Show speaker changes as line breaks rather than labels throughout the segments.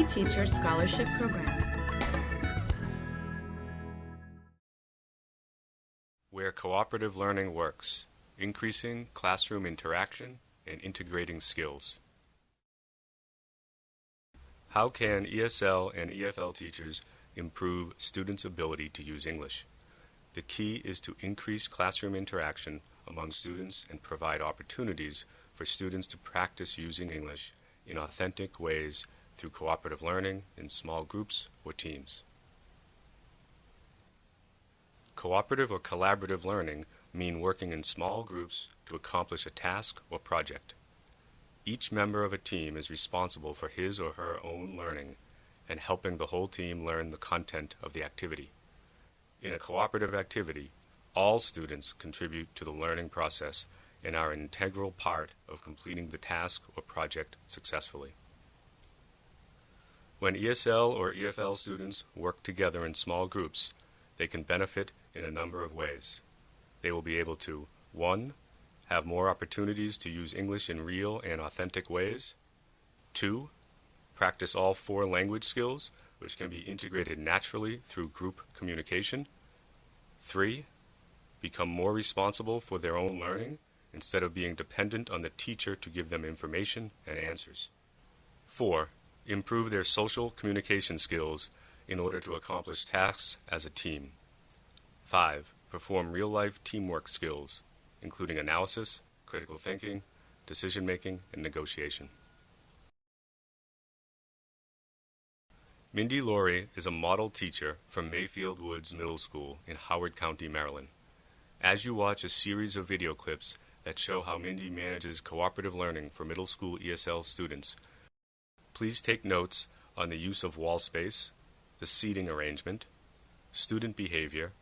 Teacher Scholarship Program.
Where cooperative learning works, increasing classroom interaction and integrating skills. How can ESL and EFL teachers improve students' ability to use English? The key is to increase classroom interaction among students and provide opportunities for students to practice using English in authentic ways through cooperative learning in small groups or teams. Cooperative or collaborative learning mean working in small groups to accomplish a task or project. Each member of a team is responsible for his or her own learning and helping the whole team learn the content of the activity. In a cooperative activity, all students contribute to the learning process and are an integral part of completing the task or project successfully. When ESL or EFL students work together in small groups, they can benefit in a number of ways. They will be able to 1. Have more opportunities to use English in real and authentic ways. 2. Practice all 4 language skills, which can be integrated naturally through group communication. 3. Become more responsible for their own learning instead of being dependent on the teacher to give them information and answers. 4. Improve their social communication skills in order to accomplish tasks as a team. 5. Perform real-life teamwork skills, including analysis, critical thinking, decision-making, and negotiation. Mindy Laurie is a model teacher from Mayfield Woods Middle School in Howard County, Maryland. As you watch a series of video clips that show how Mindy manages cooperative learning for middle school ESL students, please take notes on the use of wall space, the seating arrangement, student behavior,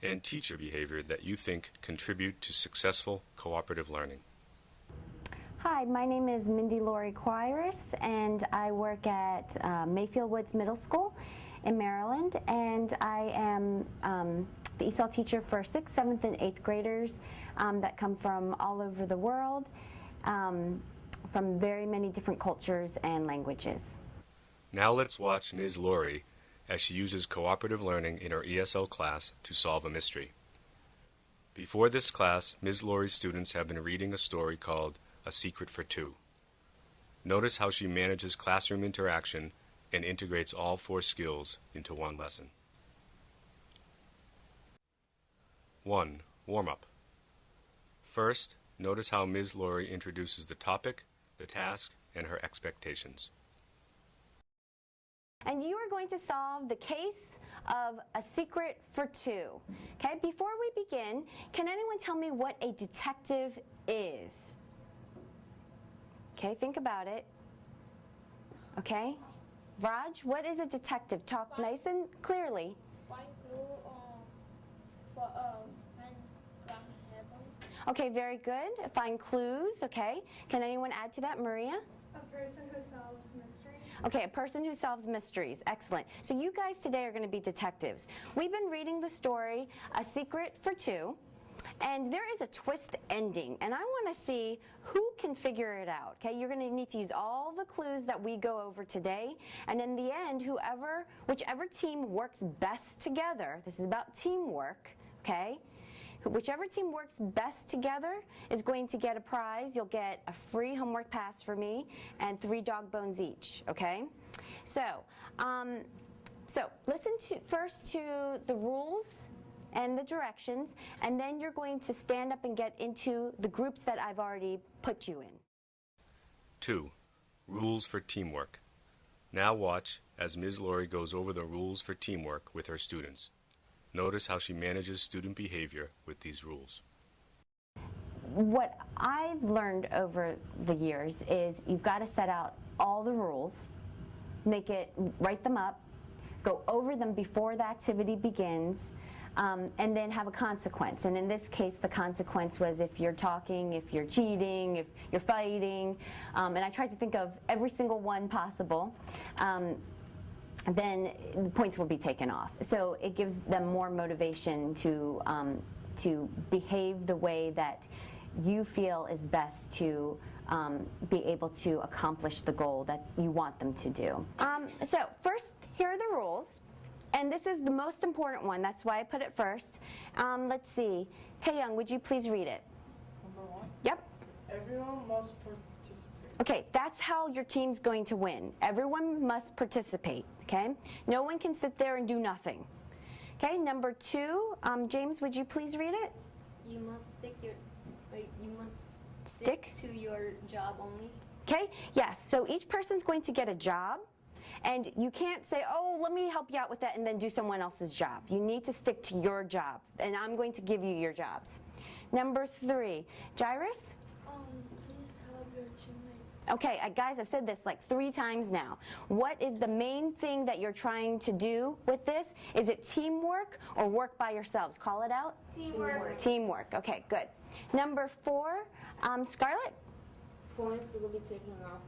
and teacher behavior that you think contribute to successful cooperative learning.
Hi, my name is Mindy Laurie Quiris, and I work at Mayfield Woods Middle School in Maryland, and I am the ESL teacher for 6th, 7th, and 8th graders that come from all over the world, from very many different cultures and languages.
Now let's watch Ms. Laurie as she uses cooperative learning in her ESL class to solve a mystery. Before this class, Ms. Laurie's students have been reading a story called A Secret for Two. Notice how she manages classroom interaction and integrates all 4 skills into one lesson. 1. Warm-up. First, notice how Ms. Laurie introduces the topic, the task, and her expectations.
And you are going to solve the case of A Secret for Two. Okay, before we begin, can anyone tell me what a detective is? Okay, think about it. Okay, Raj, what is a detective? Talk nice and clearly.
Find clue for when crime happens.
Okay, very good. Find clues, okay. Can anyone add to that, Maria?
A person who solves mysteries.
Okay, a person who solves mysteries. Excellent. So you guys today are going to be detectives. We've been reading the story, A Secret for Two, and there is a twist ending, and I want to see who can figure it out. Okay, you're going to need to use all the clues that we go over today, and in the end, whichever team works best together, this is about teamwork, okay? Whichever team works best together is going to get a prize. You'll get a free homework pass for me and 3 dog bones each, okay? So listen first to the rules and the directions, and then you're going to stand up and get into the groups that I've already put you in.
2. Rules for teamwork. Now watch as Ms. Laurie goes over the rules for teamwork with her students. Notice how she manages student behavior with these rules.
What I've learned over the years is you've got to set out all the rules, write them up, go over them before the activity begins, and then have a consequence. And in this case, the consequence was if you're talking, if you're cheating, if you're fighting, and I tried to think of every single one possible. Then the points will be taken off. So it gives them more motivation to behave the way that you feel is best to be able to accomplish the goal that you want them to do. So first, here are the rules. And this is the most important one. That's why I put it first. Let's see. Taeyong, would you please read it?
Number 1.
Yep.
Everyone must participate.
Okay, that's how your team's going to win. Everyone must participate, okay? No one can sit there and do nothing. Okay, number 2, James, would you please read it?
You must
Stick?
to your job only.
Okay, yes, so each person's going to get a job, and you can't say, oh, let me help you out with that and then do someone else's job. You need to stick to your job, and I'm going to give you your jobs. Number 3, Jairus?
Please help your teammates.
Okay, guys, I've said this like 3 times now. What is the main thing that you're trying to do with this? Is it teamwork or work by yourselves? Call it out.
Teamwork.
Teamwork. Okay, good. Number 4, Scarlett?
Points will be taken off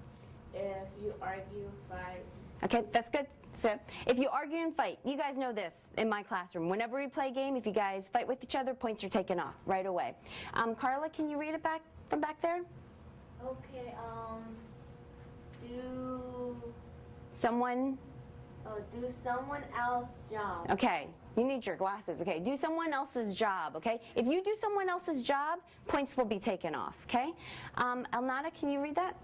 if you argue, fight.
Okay, that's good. So if you argue and fight, you guys know this in my classroom. Whenever we play a game, if you guys fight with each other, points are taken off right away. Carla, can you read it back from back there?
Okay, do
Someone?
someone else's job.
Okay, you need your glasses. Okay, do someone else's job. Okay, if you do someone else's job, points will be taken off. Okay, Elnada, can you read that?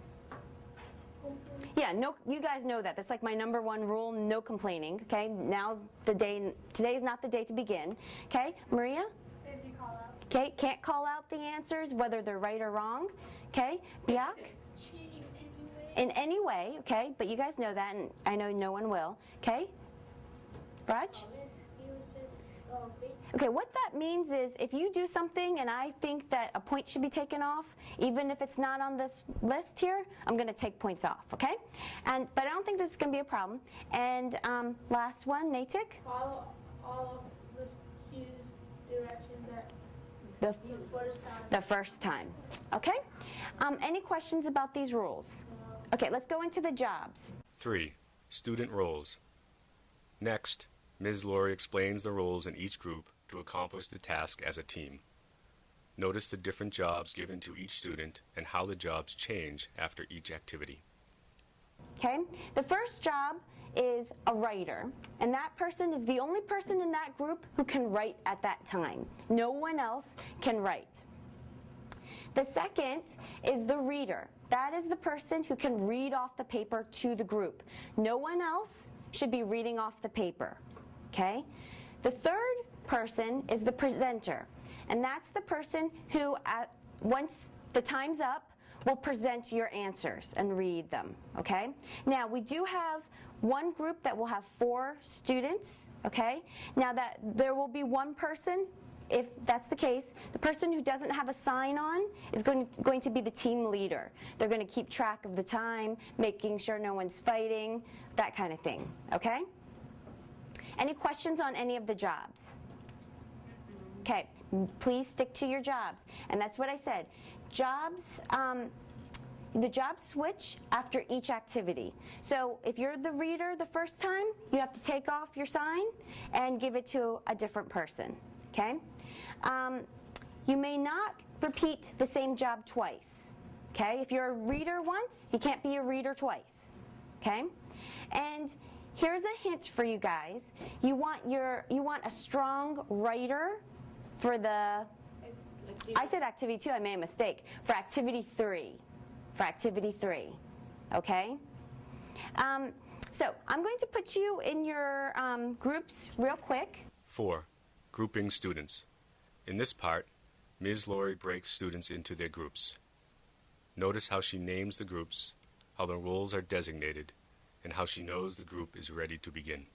Yeah, no, you guys know that. That's like my number 1 rule, no complaining, okay? Now's the day, today's not the day to begin, okay? Maria?
If you call out.
Okay, can't call out the answers, whether they're right or wrong, okay? Biak?
Cheat in any way.
In any way, okay? But you guys know that, and I know no one will, okay? Raj?
Fate.
Okay, what that means is if you do something and I think that a point should be taken off, even if it's not on this list here, I'm going to take points off, okay? But I don't think this is going to be a problem. And last one, Natick?
Follow all of the cues, directions that
The
first time.
the first time, okay? Any questions about these rules? Okay, let's go into the jobs.
3. Student roles. Next, Ms. Laurie explains the roles in each group to accomplish the task as a team. Notice the different jobs given to each student and how the jobs change after each activity.
Okay, the first job is a writer, and that person is the only person in that group who can write at that time. No one else can write. The second is the reader. That is the person who can read off the paper to the group. No one else should be reading off the paper. Okay? The third person is the presenter, and that's the person who, once the time's up, will present your answers and read them. Okay? Now, we do have one group that will have 4 students. Okay? Now, that there will be one person. If that's the case, the person who doesn't have a sign on is going to be the team leader. They're going to keep track of the time, making sure no one's fighting, that kind of thing, okay? Any questions on any of the jobs? Okay, please stick to your jobs. And that's what I said. Jobs, the jobs switch after each activity. So if you're the reader the first time, you have to take off your sign and give it to a different person. Okay? You may not repeat the same job twice. Okay? If you're a reader once, you can't be a reader twice. Okay? And here's a hint for you guys. You want a strong writer for the I said activity 2, I made a mistake. For activity 3. For activity 3. Okay? So I'm going to put you in your groups real quick.
4. Grouping students. In this part, Ms. Laurie breaks students into their groups. Notice how she names the groups, how the roles are designated, and how she knows the group is ready to begin.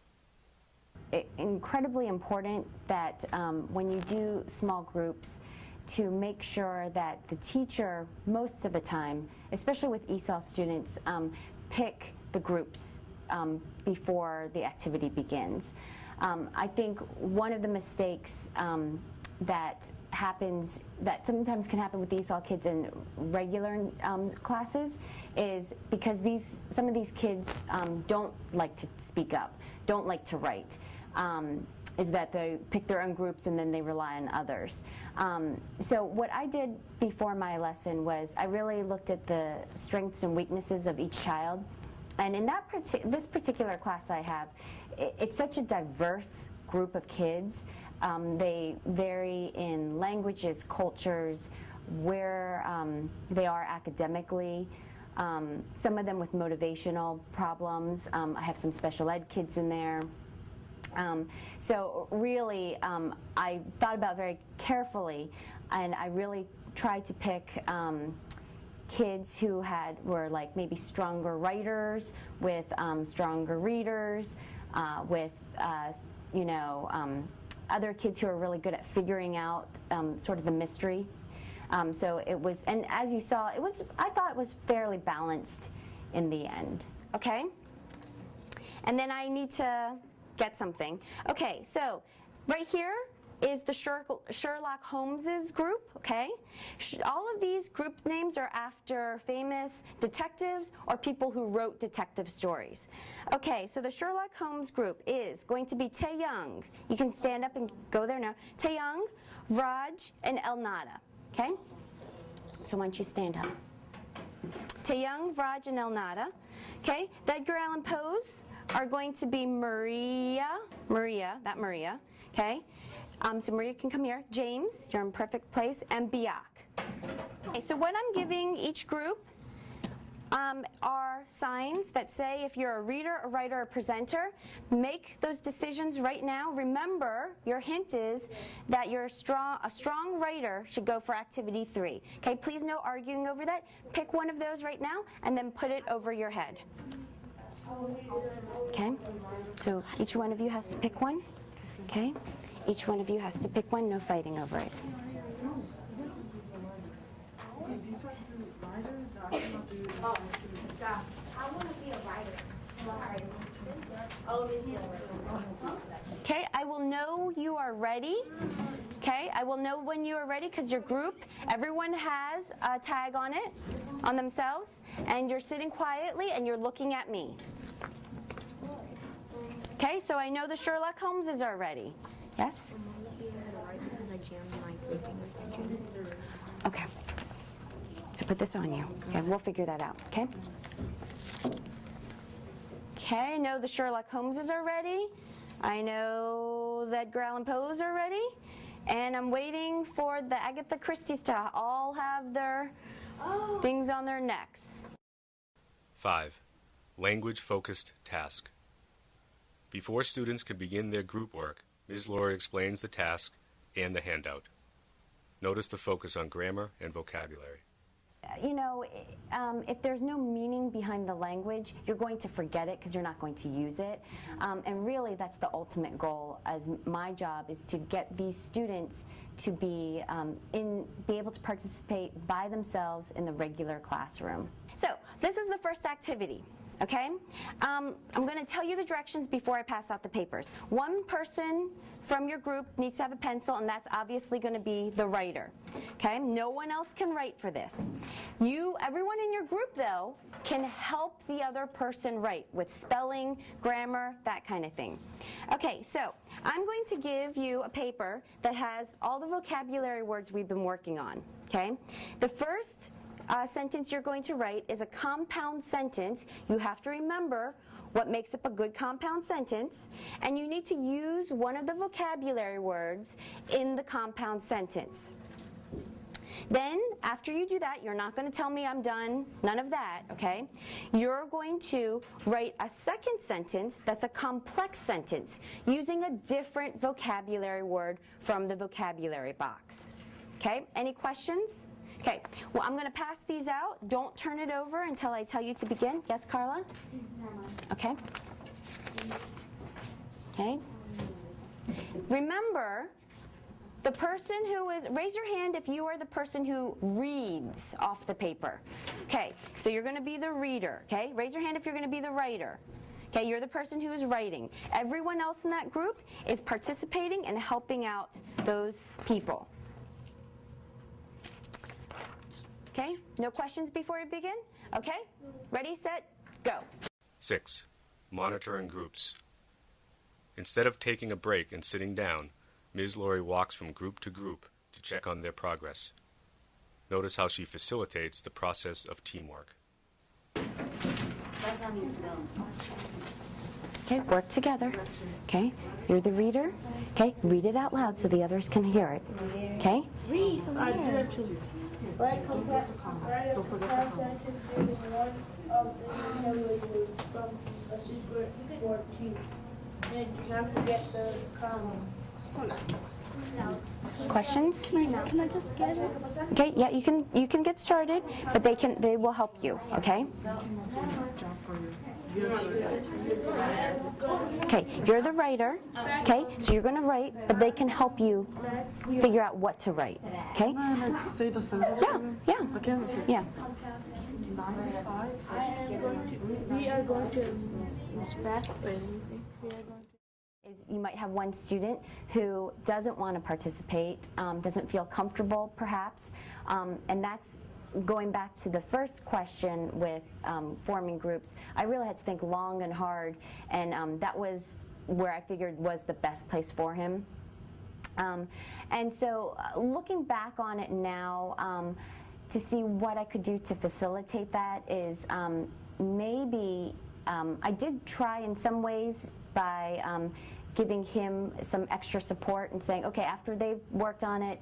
Incredibly important that when you do small groups, to make sure that the teacher, most of the time, especially with ESOL students, pick the groups before the activity begins. I think one of the mistakes that sometimes can happen with the ESOL kids in regular classes is because some of these kids don't like to speak up, don't like to write. is that they pick their own groups and then they rely on others. So what I did before my lesson was I really looked at the strengths and weaknesses of each child. And in that this particular class I have, it's such a diverse group of kids. They vary in languages, cultures, where they are academically. Some of them with motivational problems. I have some special ed kids in there. So really, I thought about very carefully, and I really tried to pick kids who were like maybe stronger writers, with stronger readers, with other kids who are really good at figuring out sort of the mystery. So it was, and as you saw, I thought it was fairly balanced in the end. Okay? And then I need to get something. Okay, so right here is the Sherlock Holmes's group, okay? All of these group names are after famous detectives or people who wrote detective stories. Okay, so the Sherlock Holmes group is going to be Tae-young. You can stand up and go there now. Tae-young, Raj, and El-Nada, okay? So why don't you stand up? Tae-young, Raj, and El-Nada. Okay, the Edgar Allan Poes are going to be Maria, okay? So Maria can come here. James, you're in perfect place, and Biak. Okay, so what I'm giving each group are signs that say if you're a reader, a writer, or a presenter, make those decisions right now. Remember, your hint is that a strong writer should go for activity 3. Okay, please no arguing over that. Pick one of those right now and then put it over your head. Okay, so each one of you has to pick one. Okay, each one of you has to pick one, no fighting over it.
I want to be a writer.
Okay, I will know you are ready. Okay, I will know when you are ready because your group, everyone has a tag on it, on themselves, and you're sitting quietly and you're looking at me. Okay, so I know the Sherlock Holmeses are ready. Yes?
Because I jammed my 3 fingers in June.
Okay. So put this on you. Okay, we'll figure that out, okay? Okay, I know the Sherlock Holmeses are ready. I know that Edgar Allan Poes are ready. And I'm waiting for the Agatha Christie's to all have their things on their necks.
5. Language-focused task. Before students can begin their group work, Ms. Laurie explains the task and the handout. Notice the focus on grammar and vocabulary.
You know, if there's no meaning behind the language, you're going to forget it because you're not going to use it. And really, that's the ultimate goal. As my job is to get these students to be able to participate by themselves in the regular classroom. So this is the first activity. Okay? I'm going to tell you the directions before I pass out the papers. One person from your group needs to have a pencil, and that's obviously going to be the writer. Okay? No one else can write for this. Everyone in your group, though, can help the other person write with spelling, grammar, that kind of thing. Okay, so I'm going to give you a paper that has all the vocabulary words we've been working on. Okay? The first sentence you're going to write is a compound sentence. You have to remember what makes up a good compound sentence, and you need to use one of the vocabulary words in the compound sentence. Then, after you do that, you're not going to tell me I'm done, none of that, okay? You're going to write a second sentence that's a complex sentence using a different vocabulary word from the vocabulary box. Okay, any questions? Okay, well, I'm going to pass these out. Don't turn it over until I tell you to begin. Yes, Carla? Okay. Okay. Remember, the person who is, raise your hand if you are the person who reads off the paper. Okay, so you're going to be the reader, okay? Raise your hand if you're going to be the writer. Okay, you're the person who is writing. Everyone else in that group is participating and helping out those people. Okay, no questions before we begin? Okay, ready, set, go.
6. Monitor in groups. Instead of taking a break and sitting down, Ms. Laurie walks from group to group to check on their progress. Notice how she facilitates the process of teamwork.
Okay, work together. Okay, you're the reader. Okay, read it out loud so the others can hear it. Okay?
Read from here. Write complex sentence using one of the vocabulary from a secret word team. And do not forget the comma.
Questions?
Can I just get it?
Okay, yeah, you can get started, but they will help you, okay? Okay, you're the writer, okay? So you're going to write, but they can help you figure out what to write, okay?
Say the sentence.
Yeah,
Again.
yeah.
95.
We are going to inspect. We are going to.
Is you might have one student who doesn't want to participate, doesn't feel comfortable perhaps, and that's going back to the first question with forming groups. I really had to think long and hard, and that was where I figured was the best place for him. And so looking back on it now, to see what I could do to facilitate that is maybe I did try in some ways by giving him some extra support and saying, okay, after they've worked on it,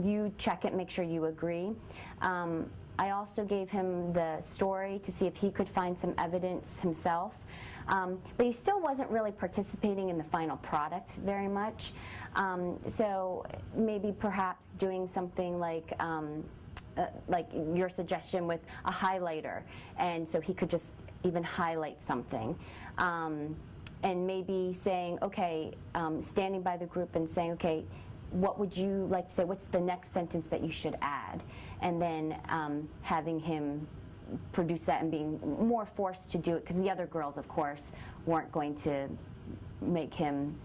you check it, make sure you agree. I also gave him the story to see if he could find some evidence himself. But he still wasn't really participating in the final product very much. So maybe perhaps doing something like your suggestion with a highlighter, and so he could just even highlight something. And maybe saying, okay, standing by the group and saying, okay, what would you like to say? What's the next sentence that you should add? And then having him produce that and being more forced to do it, because the other girls, of course, weren't going to make him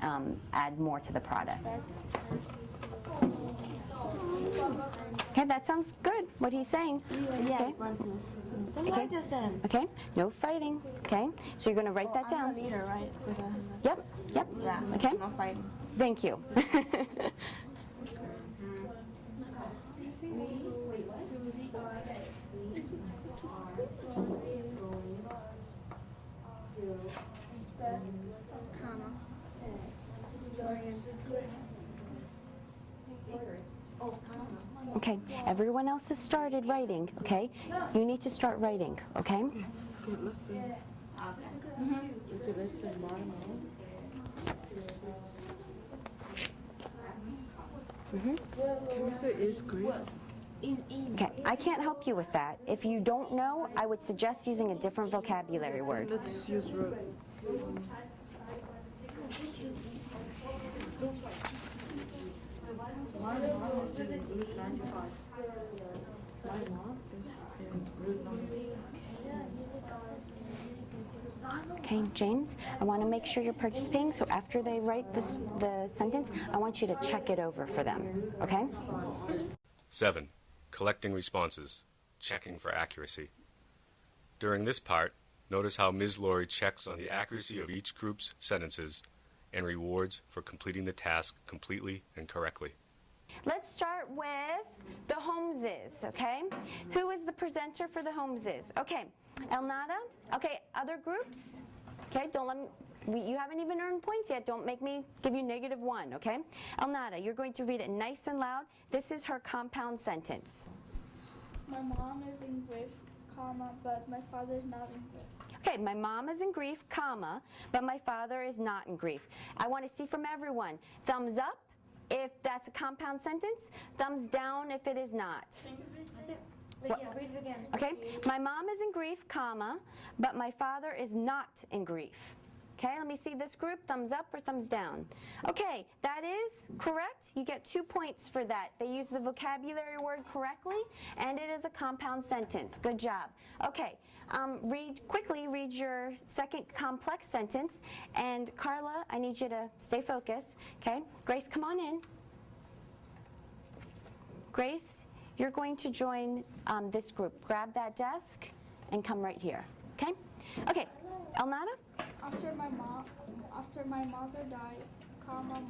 add more to the product. Okay, that sounds good, what he's saying. Okay. Okay, no fighting. Okay, so you're going to write that down.
I'm the leader, right?
Yep, yep.
Yeah,
Okay.
no fighting.
Thank you. Okay, everyone else has started writing, okay? You need to start writing, okay?
Okay, let's see. Okay, let's say my mom. Can we say is grief?
Okay, I can't help you with that. If you don't know, I would suggest using a different vocabulary word.
Let's use road. My mom is in Route 95. My mom is in Route 95.
Okay, James, I want to make sure you're participating, so after they write the sentence, I want you to check it over for them, okay?
7. Collecting responses, checking for accuracy. During this part, notice how Ms. Laurie checks on the accuracy of each group's sentences and rewards for completing the task completely and correctly.
Let's start with the Holmeses, okay? Who is the presenter for the Holmeses? Okay, Elnada. Okay, other groups? Okay, don't let me, you haven't even earned points yet. Don't make me give you -1, okay? Elnada, you're going to read it nice and loud. This is her compound sentence.
My mom is in grief, comma, but my father is not in grief.
Okay, my mom is in grief, comma, but my father is not in grief. I want to see from everyone. Thumbs up if that's a compound sentence. Thumbs down if it is not.
Wait, yeah, read it again.
Okay, my mom is in grief, comma, but my father is not in grief. Okay, let me see this group, thumbs up or thumbs down. Okay, that is correct. You get 2 points for that. They use the vocabulary word correctly, and it is a compound sentence. Good job. Okay, quickly read your second complex sentence, and Carla, I need you to stay focused. Okay, Grace, come on in. Grace, you're going to join this group. Grab that desk and come right here. Okay? Okay, Elnada?
After my mother died, comma,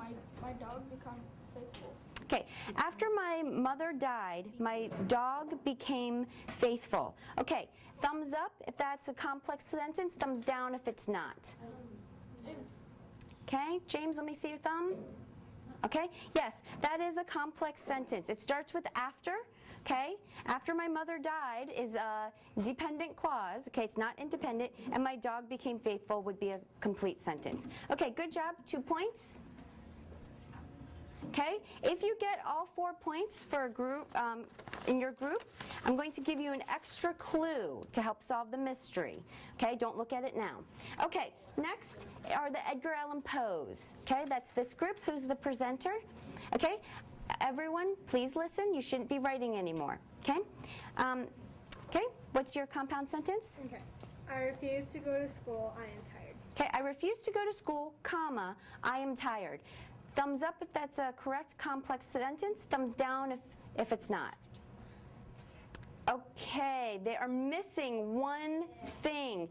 my dog became faithful.
Okay, after my mother died, my dog became faithful. Okay, thumbs up if that's a complex sentence, thumbs down if it's not. Okay, James, let me see your thumb. Okay, yes, that is a complex sentence. It starts with after, okay? After my mother died is a dependent clause, okay, it's not independent, and my dog became faithful would be a complete sentence. Okay, good job, 2 points. Okay, if you get all 4 points for a group, in your group, I'm going to give you an extra clue to help solve the mystery. Okay, don't look at it now. Okay, next are the Edgar Allan Poes. Okay, that's this group. Who's the presenter? Okay, everyone, please listen. You shouldn't be writing anymore. Okay, okay, what's your compound sentence?
Okay, I refuse to go to school, I am tired.
Okay, I refuse to go to school, comma, I am tired. Thumbs up if that's a correct complex sentence, thumbs down if it's not. Okay, they are missing one thing.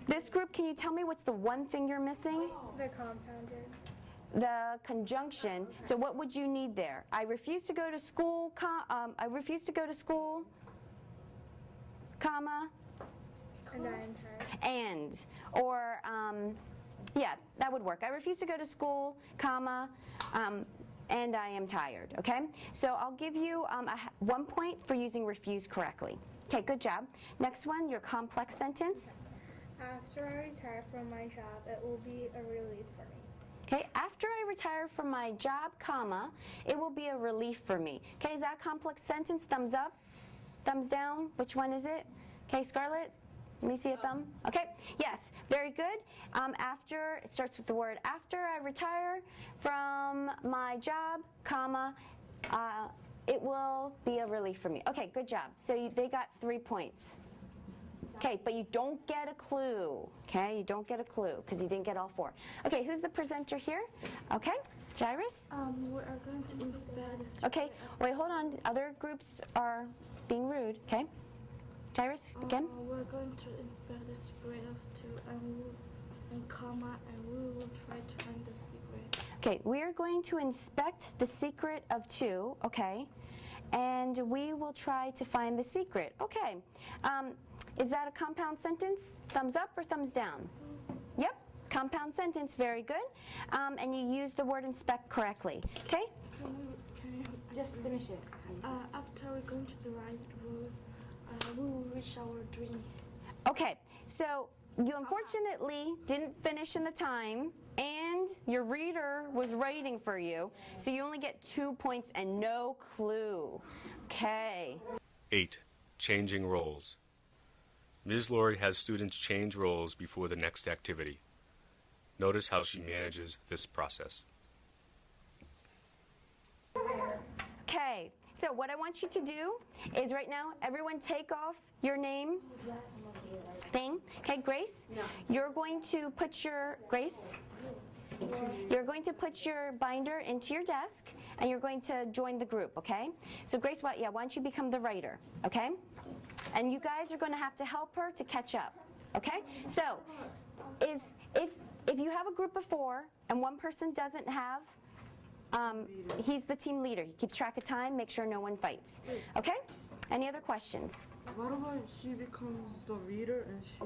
This group, can you tell me what's the one thing you're missing?
The compounded.
The conjunction. So what would you need there? I refuse to go to school, I refuse to go to school, comma,
And I am tired.
and, or, yeah, that would work. I refuse to go to school, comma, and I am tired, okay? So I'll give you 1 point for using refuse correctly. Okay, good job. Next one, your complex sentence.
After I retire from my job, it will be a relief for me.
Okay, after I retire from my job, comma, it will be a relief for me. Okay, is that a complex sentence? Thumbs up? Thumbs down? Which one is it? Okay, Scarlett? Let me see a thumb. Okay, yes, very good. After, it starts with the word after I retire from my job, comma, it will be a relief for me. Okay, good job. So they got 3 points. Okay, but you don't get a clue. Okay, you don't get a clue because you didn't get all 4. Okay, who's the presenter here? Okay, Jairus?
We are going to inspect the secret.
Okay, wait, hold on. Other groups are being rude. Okay, Jairus, again.
We're going to inspect the secret of 2 and comma, and we will try to find the secret.
Okay, we are going to inspect the secret of 2, okay, and we will try to find the secret. Okay, is that a compound sentence? Thumbs up or thumbs down? Yep, compound sentence, very good. And you use the word inspect correctly, okay?
Can you
Just finish it.
after we're going to the right roof, we will reach our dreams.
Okay, so you unfortunately didn't finish in the time, and your reader was writing for you, so you only get 2 points and no clue. Okay.
8. Changing roles. Ms. Laurie has students change roles before the next activity. Notice how she manages this process.
Okay, so what I want you to do is right now, everyone take off your name thing. Okay, Grace, you're going to put your, Grace, you're going to put your binder into your desk and you're going to join the group, okay? So Grace, why don't you become the writer, okay? And you guys are going to have to help her to catch up, okay? So, if you have a group of 4 and one person doesn't have, he's the team leader. He keeps track of time, make sure no one fights, okay? Any other questions?
What about he becomes the reader and she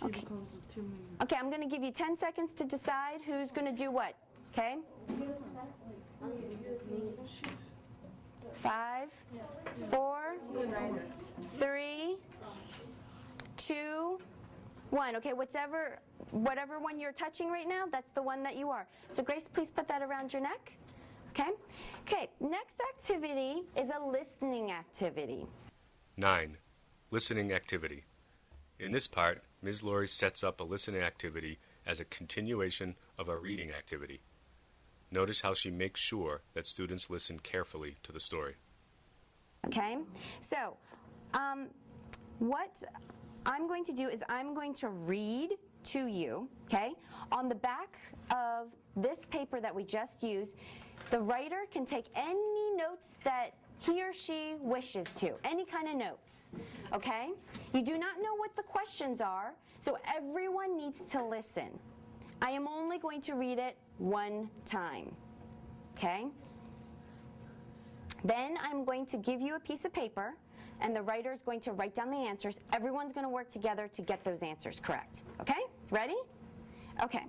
becomes the team leader?
Okay, I'm going to give you 10 seconds to decide who's going to do what, okay? 5, 4, 3, 2, 1. Okay, whatever one you're touching right now, that's the one that you are. So Grace, please put that around your neck. Okay? Okay, next activity is a listening activity.
9. Listening activity. In this part, Ms. Laurie sets up a listening activity as a continuation of a reading activity. Notice how she makes sure that students listen carefully to the story.
Okay? So, what I'm going to do is I'm going to read to you, okay? On the back of this paper that we just used, the writer can take any notes that he or she wishes to. Any kind of notes, okay? You do not know what the questions are, so everyone needs to listen. I am only going to read it one time, okay? Then I'm going to give you a piece of paper, and the writer is going to write down the answers. Everyone's going to work together to get those answers correct, okay? Ready? Okay.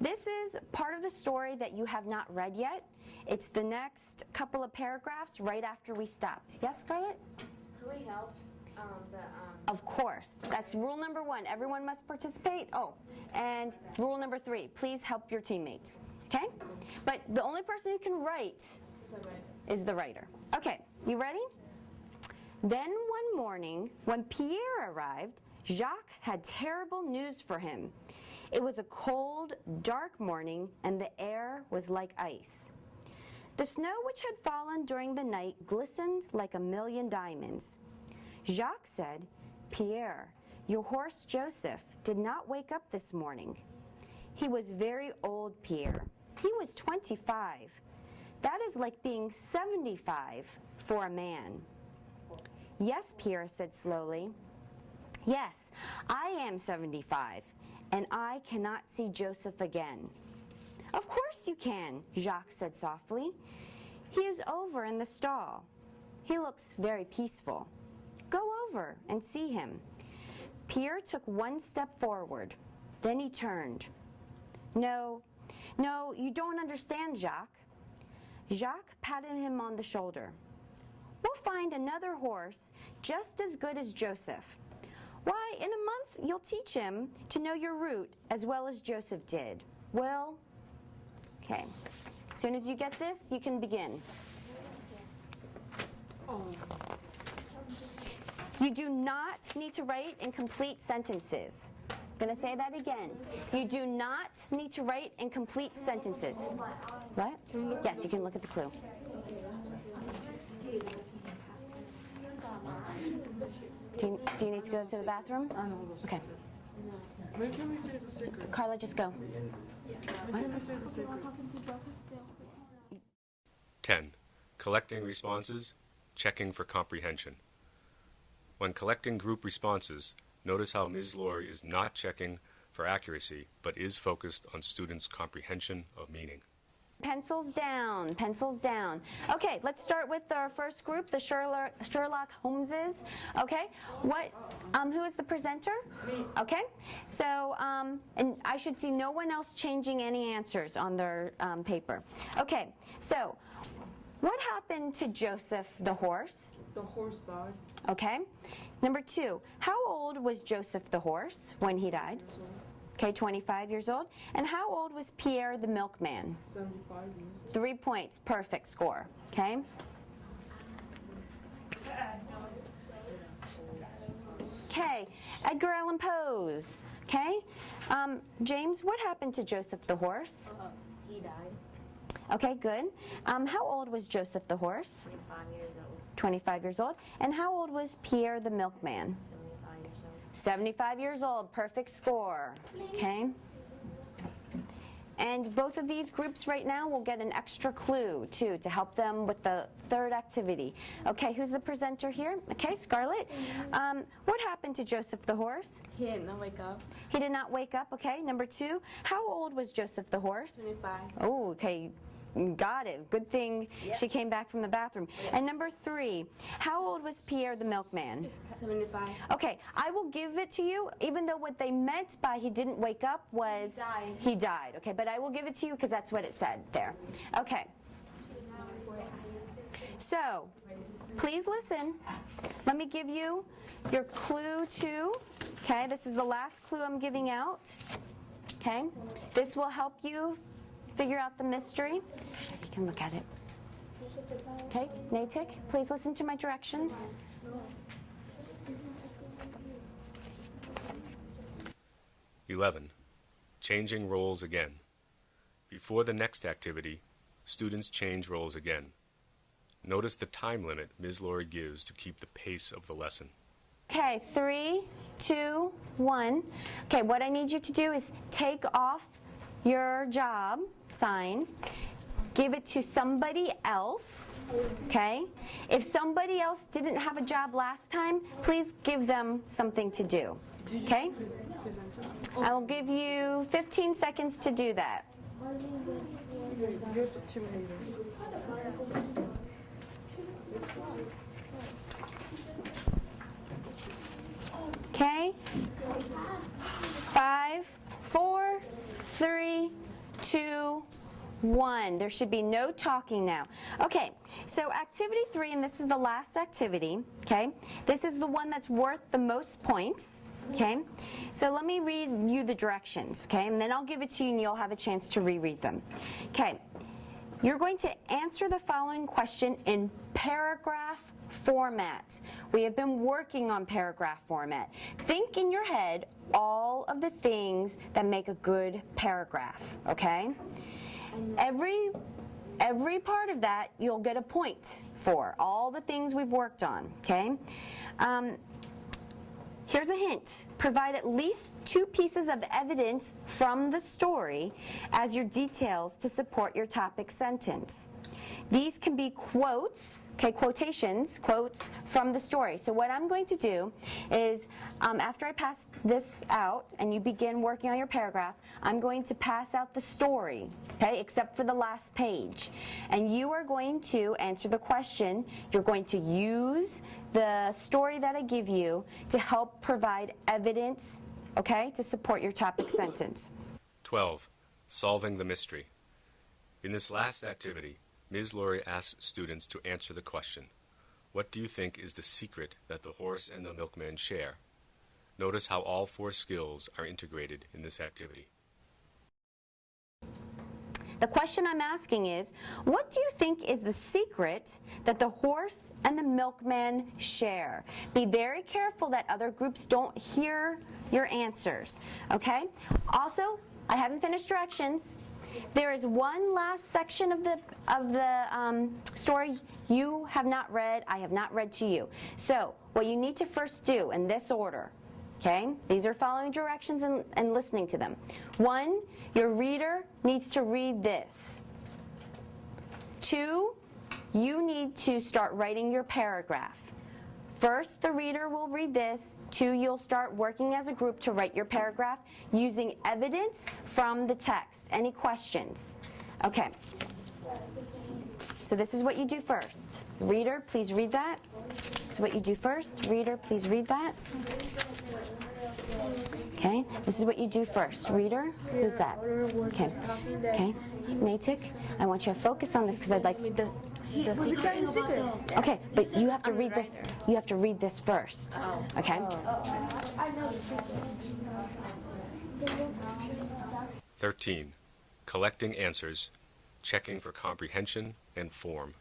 This is part of the story that you have not read yet. It's the next couple of paragraphs right after we stopped. Yes, Scarlett?
Can we help
Of course. That's rule number 1. Everyone must participate. Oh, and rule number 3, please help your teammates. Okay? But the only person who can write is the writer. Okay, you ready? Then one morning, when Pierre arrived, Jacques had terrible news for him. It was a cold, dark morning, and the air was like ice. The snow which had fallen during the night glistened like a million diamonds. Jacques said, "Pierre, your horse Joseph did not wake up this morning." He was very old, Pierre. He was 25. That is like being 75 for a man. "Yes," Pierre said slowly. "Yes, I am 75, and I cannot see Joseph again." "Of course you can," Jacques said softly. "He is over in the stall. He looks very peaceful. Go over and see him." Pierre took one step forward. Then he turned. No, you don't understand, Jacques." Jacques patted him on the shoulder. "We'll find another horse just as good as Joseph. Why, in a month you'll teach him to know your route as well as Joseph did. Well, okay. As soon as you get this, you can begin. You do not need to write in complete sentences. I'm going to say that again. You do not need to write in complete sentences. What? Yes, you can look at the clue. Do you need to go to the bathroom? Okay.
When can we say the secret?
Carla, just go.
When can we say the secret?
10. Collecting responses, checking for comprehension. When collecting group responses, notice how Ms. Laurie is not checking for accuracy, but is focused on students' comprehension of meaning.
Pencils down, pencils down. Okay, let's start with our first group, the Sherlock Holmeses. Okay, who is the presenter? Me. Okay, so, and I should see no one else changing any answers on their paper. Okay, so, what happened to Joseph the horse?
The horse died.
Okay, number 2, how old was Joseph the horse when he died? Okay, 25 years old. And how old was Pierre the milkman?
75 years.
3 points, perfect score. Okay. Okay, Edgar Allan Poe's. Okay, James, what happened to Joseph the horse?
He died.
Okay, good. How old was Joseph the horse?
25 years old.
25 years old. And how old was Pierre the milkman?
75 years old.
75 years old, perfect score. Okay. And both of these groups right now will get an extra clue, too, to help them with the third activity. Okay, who's the presenter here? Okay, Scarlett. What happened to Joseph the horse?
He did not wake up.
He did not wake up, okay. Number 2, how old was Joseph the horse?
25.
Oh, okay. Got it. Good thing she came back from the bathroom. And number 3, how old was Pierre the milkman?
75.
Okay, I will give it to you, even though what they meant by he didn't wake up was he died. Okay, but I will give it to you because that's what it said there. Okay. So, please listen. Let me give you your clue 2. Okay, this is the last clue I'm giving out. Okay, this will help you figure out the mystery. You can look at it. Okay, Natick, please listen to my directions.
(11) Changing roles again. Before the next activity, students change roles again. Notice the time limit Ms. Laurie gives to keep the pace of the lesson.
Okay, 3, 2, 1. Okay, what I need you to do is take off your job sign, give it to somebody else, okay? If somebody else didn't have a job last time, please give them something to do, okay? I will give you 15 seconds to do that. Okay? 5, 4, 3, 2, 1. There should be no talking now. Okay, so activity 3, and this is the last activity, okay? This is the one that's worth the most points, okay? So let me read you the directions, okay? And then I'll give it to you and you'll have a chance to reread them. Okay, you're going to answer the following question in paragraph format. We have been working on paragraph format. Think in your head all of the things that make a good paragraph, okay? Every part of that you'll get a point for, all the things we've worked on, okay? Here's a hint. Provide at least 2 pieces of evidence from the story as your details to support your topic sentence. These can be quotes, okay, quotations, quotes from the story. So what I'm going to do is, after I pass this out and you begin working on your paragraph, I'm going to pass out the story, okay, except for the last page. And you are going to answer the question. You're going to use the story that I give you to help provide evidence, okay, to support your topic sentence.
12. Solving the mystery. In this last activity, Ms. Laurie asks students to answer the question, what do you think is the secret that the horse and the milkman share? Notice how all 4 skills are integrated in this activity.
The question I'm asking is, what do you think is the secret that the horse and the milkman share? Be very careful that other groups don't hear your answers, okay? Also, I haven't finished directions. There is one last section of the story you have not read, I have not read to you. So what you need to first do in this order, okay? These are following directions and listening to them. 1, your reader needs to read this. 2, you need to start writing your paragraph. First, the reader will read this. 2, you'll start working as a group to write your paragraph using evidence from the text. Any questions? Okay. So this is what you do first. Reader, please read that. So what you do first. Reader, please read that. Okay. This is what you do first. Reader, who's that? Okay. Okay. Natick, I want you to focus on this because I'd like the secret. Okay, but you have to read this. You have to read this first. Okay.
13. Collecting answers, checking for comprehension and form.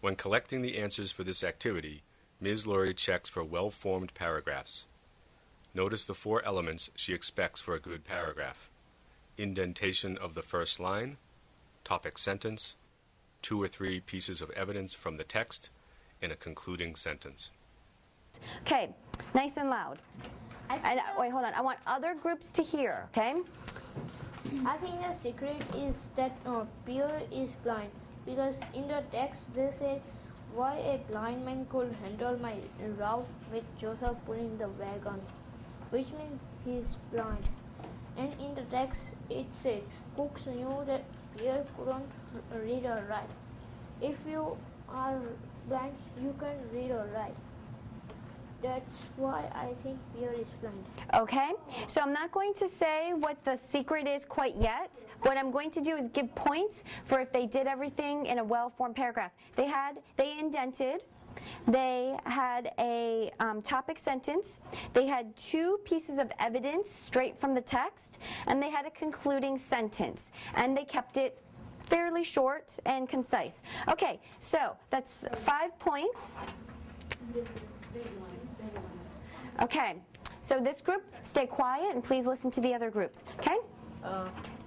When collecting the answers for this activity, Ms. Laurie checks for well-formed paragraphs. Notice the 4 elements she expects for a good paragraph: indentation of the first line, topic sentence, 2 or 3 pieces of evidence from the text, and a concluding sentence.
Okay, nice and loud. Wait, hold on. I want other groups to hear, okay?
I think the secret is that Pierre is blind, because in the text they say why a blind man could handle my route with Joseph pulling the wagon, which means he's blind. And in the text it said cooks knew that Pierre couldn't read or write. If you are blind, you can read or write. That's why I think Pierre is blind.
Okay, so I'm not going to say what the secret is quite yet. What I'm going to do is give points for if they did everything in a well-formed paragraph. They indented, they had a topic sentence, they had 2 pieces of evidence straight from the text, and they had a concluding sentence, and they kept it fairly short and concise. Okay, so that's 5 points. Okay, so this group, stay quiet and please listen to the other groups, okay?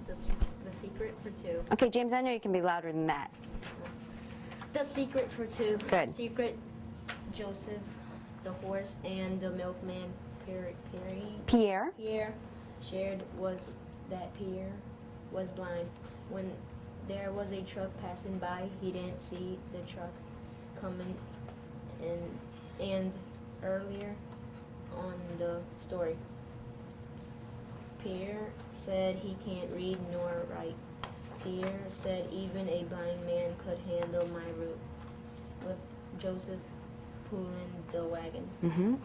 The secret for 2.
Okay, James, I know you can be louder than that.
The secret for 2.
Good.
Secret, Joseph, the horse, and the milkman, Pierre
Pierre.
shared was that Pierre was blind. When there was a truck passing by. He didn't see the truck coming and earlier on the story, Pierre said he can't read nor write. Pierre said even a blind man could handle my route, with Joseph pulling the wagon.
Mm-hmm.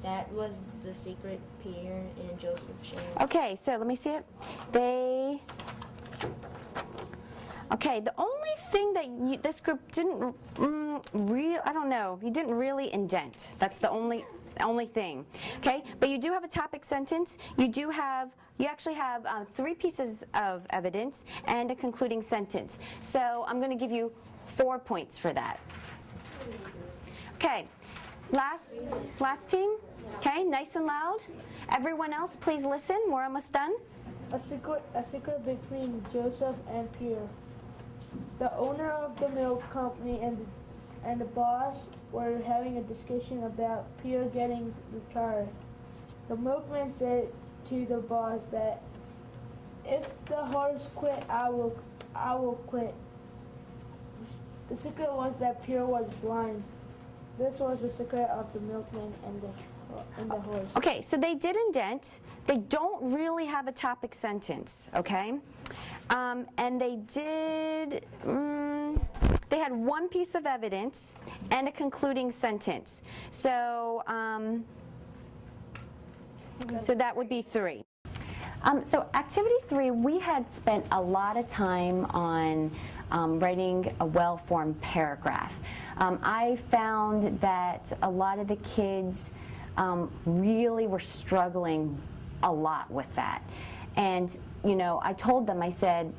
That was the secret Pierre and Joseph shared.
Okay, so let me see it. Okay, the only thing that this group didn't I don't know, you didn't really indent. That's the only thing. Okay, but you do have a topic sentence. You actually have 3 pieces of evidence and a concluding sentence. So I'm going to give you 4 points for that. Okay, last team. Okay, nice and loud. Everyone else, please listen. We're almost done.
A secret between Joseph and Pierre. The owner of the milk company and the boss were having a discussion about Pierre getting retired. The milkman said to the boss that if the horse quit, I will quit. The secret was that Pierre was blind. This was the secret of the milkman and the horse.
Okay, so they did indent. They don't really have a topic sentence, okay? And they did, they had 1 piece of evidence and a concluding sentence. So, so that would be 3. So activity 3, we had spent a lot of time on writing a well-formed paragraph. I found that a lot of the kids really were struggling a lot with that. And, you know, I told them, I said,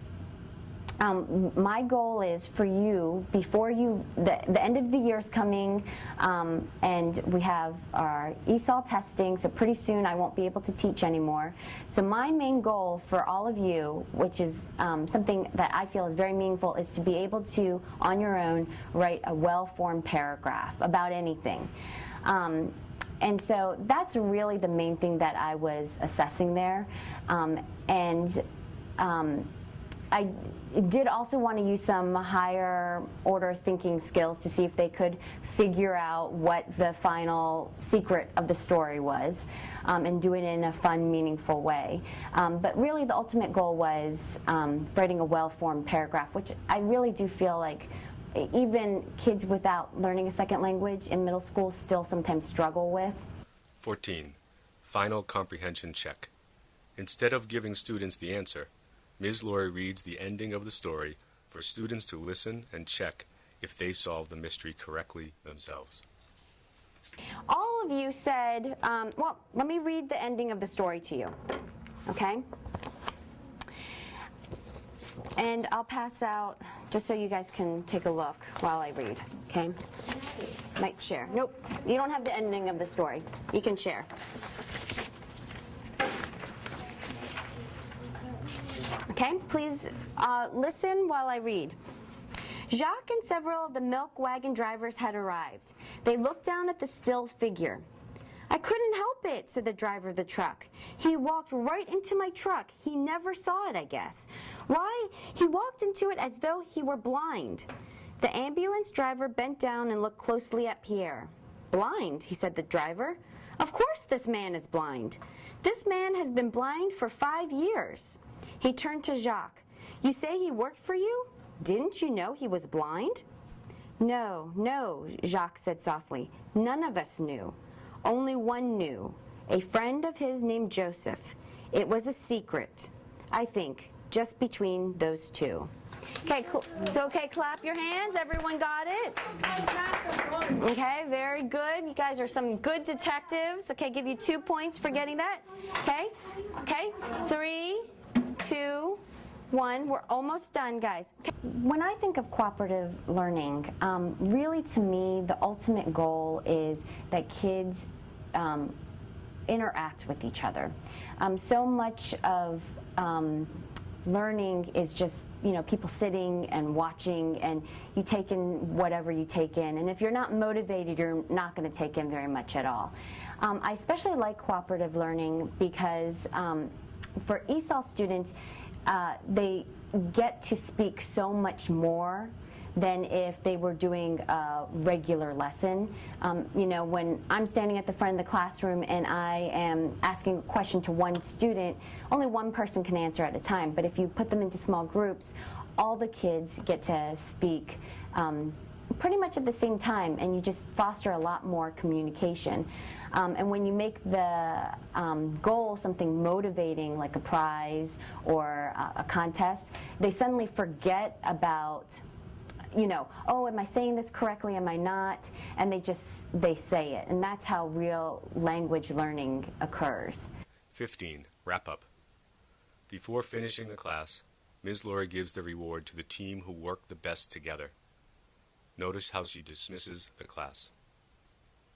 my goal is for you, before the end of the year is coming, and we have our ESOL testing, so pretty soon I won't be able to teach anymore. So my main goal for all of you, which is something that I feel is very meaningful, is to be able to, on your own, write a well-formed paragraph about anything. And so that's really the main thing that I was assessing there. I did also want to use some higher order thinking skills to see if they could figure out what the final secret of the story was, and do it in a fun, meaningful way. But really the ultimate goal was writing a well-formed paragraph, which I really do feel like even kids without learning a second language in middle school still sometimes struggle with.
14. Final comprehension check. Instead of giving students the answer, Ms. Laurie reads the ending of the story for students to listen and check if they solve the mystery correctly themselves.
All of you said, well, let me read the ending of the story to you, okay? And I'll pass out just so you guys can take a look while I read, okay? Might share. Nope, you don't have the ending of the story. You can share. Okay, please listen while I read. Jacques and several of the milk wagon drivers had arrived. They looked down at the still figure. I couldn't help it, said the driver of the truck. He walked right into my truck. He never saw it, I guess. Why? He walked into it as though he were blind. The ambulance driver bent down and looked closely at Pierre. Blind, he said, the driver. Of course this man is blind. This man has been blind for 5 years. He turned to Jacques. You say he worked for you? Didn't you know he was blind? No, no, Jacques said softly. None of us knew. Only one knew. A friend of his named Joseph. It was a secret, I think, just between those two. Okay, okay, clap your hands. Everyone got it? Okay, very good. You guys are some good detectives. Okay, give you 2 points for getting that. Okay, 3, 2, 1. We're almost done, guys. Okay. When I think of cooperative learning, really to me, the ultimate goal is that kids interact with each other. So much of learning is just, you know, people sitting and watching, and you take in whatever you take in. And if you're not motivated, you're not going to take in very much at all. I especially like cooperative learning because for ESOL students, get to speak so much more than if they were doing a regular lesson. You know, when I'm standing at the front of the classroom and I am asking a question to one student, only one person can answer at a time. But if you put them into small groups, all the kids get to speak pretty much at the same time, and you just foster a lot more communication. And when you make the goal something motivating, like a prize or a contest, they suddenly forget about, you know, oh, am I saying this correctly, am I not? And they say it, and that's how real language learning occurs.
15. Wrap up. Before finishing the class, Ms. Laurie gives the reward to the team who worked the best together. Notice how she dismisses the class.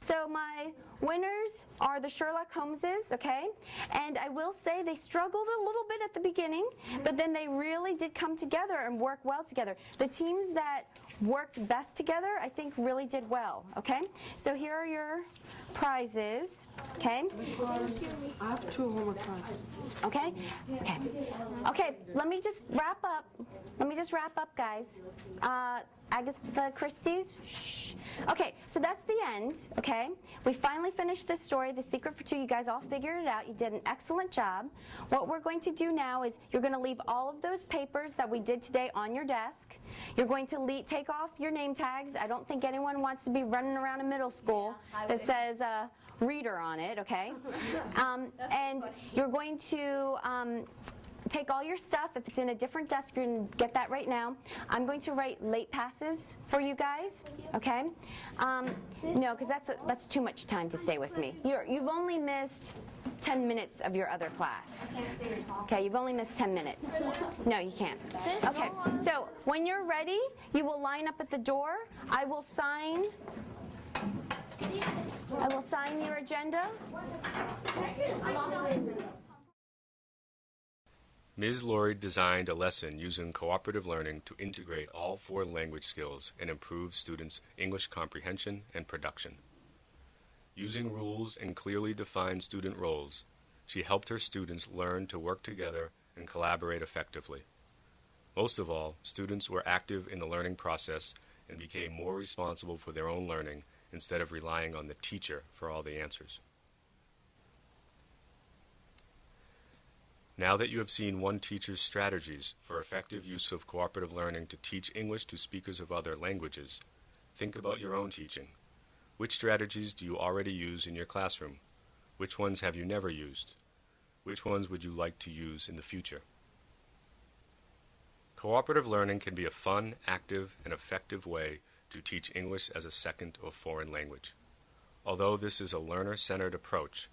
So my winners are the Sherlock Holmeses, okay? And I will say they struggled a little bit at the beginning, but then they really did come together and work well together. The teams that worked best together, I think, really did well, okay? So here are your prizes, okay?
I have 2 homework tasks.
Okay? Okay. Okay, let me just wrap up. Guys. Agatha Christie's? Shh. Okay, so that's the end, okay? We finally finished this story, The Secret for Two. You guys all figured it out. You did an excellent job. What we're going to do now is you're going to leave all of those papers that we did today on your desk. You're going to take off your name tags. I don't think anyone wants to be running around a middle school that says reader on it, okay? And you're going to take all your stuff. If it's in a different desk, you're going to get that right now. I'm going to write late passes for you guys, okay? No, because that's too much time to stay with me. You've only missed 10 minutes of your other class. Okay, you've only missed 10 minutes. No, you can't. Okay, so when you're ready, you will line up at the door. I will sign your agenda.
Ms. Laurie designed a lesson using cooperative learning to integrate all 4 language skills and improve students' English comprehension and production. Using rules and clearly defined student roles, she helped her students learn to work together and collaborate effectively. Most of all, students were active in the learning process and became more responsible for their own learning instead of relying on the teacher for all the answers. Now that you have seen one teacher's strategies for effective use of cooperative learning to teach English to speakers of other languages, think about your own teaching. Which strategies do you already use in your classroom? Which ones have you never used? Which ones would you like to use in the future? Cooperative learning can be a fun, active, and effective way to teach English as a second or foreign language. Although this is a learner-centered approach,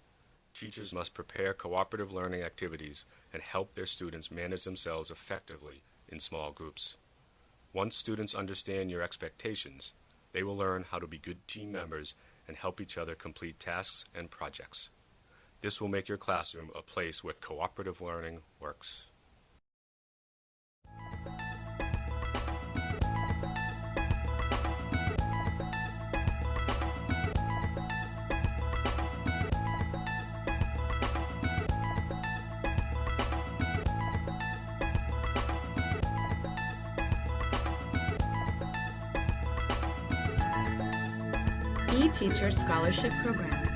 teachers must prepare cooperative learning activities and help their students manage themselves effectively in small groups. Once students understand your expectations, they will learn how to be good team members and help each other complete tasks and projects. This will make your classroom a place where cooperative learning works.
E-Teacher Scholarship Program.